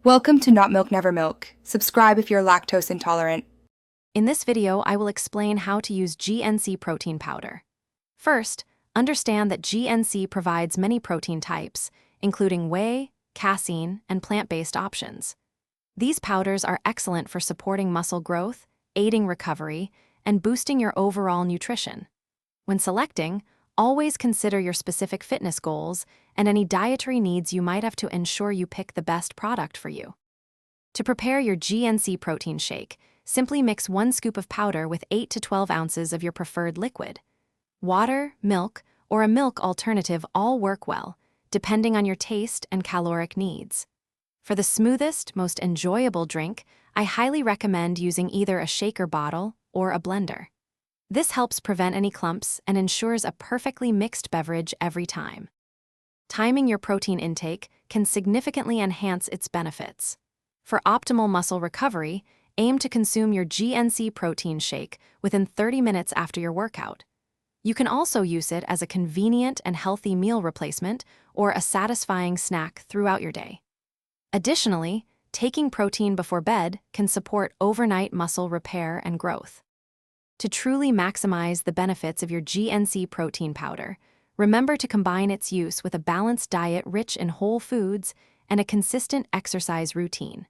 Welcome to Not Milk Never Milk. Subscribe if you're lactose intolerant. In this video, I will explain how to use GNC protein powder. First, understand that GNC provides many protein types, including whey, casein, and plant-based options. These powders are excellent for supporting muscle growth, aiding recovery, and boosting your overall nutrition. When selecting, always consider your specific fitness goals and any dietary needs you might have to ensure you pick the best product for you. To prepare your GNC protein shake, simply mix 1 scoop of powder with 8 to 12 ounces of your preferred liquid. Water, milk, or a milk alternative all work well, depending on your taste and caloric needs. For the smoothest, most enjoyable drink, I highly recommend using either a shaker bottle or a blender. This helps prevent any clumps and ensures a perfectly mixed beverage every time. Timing your protein intake can significantly enhance its benefits. For optimal muscle recovery, aim to consume your GNC protein shake within 30 minutes after your workout. You can also use it as a convenient and healthy meal replacement or a satisfying snack throughout your day. Additionally, taking protein before bed can support overnight muscle repair and growth. To truly maximize the benefits of your GNC protein powder, remember to combine its use with a balanced diet rich in whole foods and a consistent exercise routine.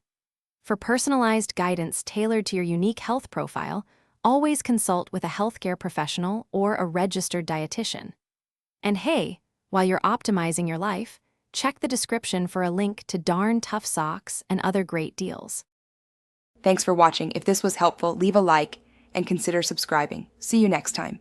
For personalized guidance tailored to your unique health profile, always consult with a healthcare professional or a registered dietitian. And hey, while you're optimizing your life, check the description for a link to Darn Tough socks and other great deals. Thanks for watching. If this was helpful, leave a like and consider subscribing. See you next time.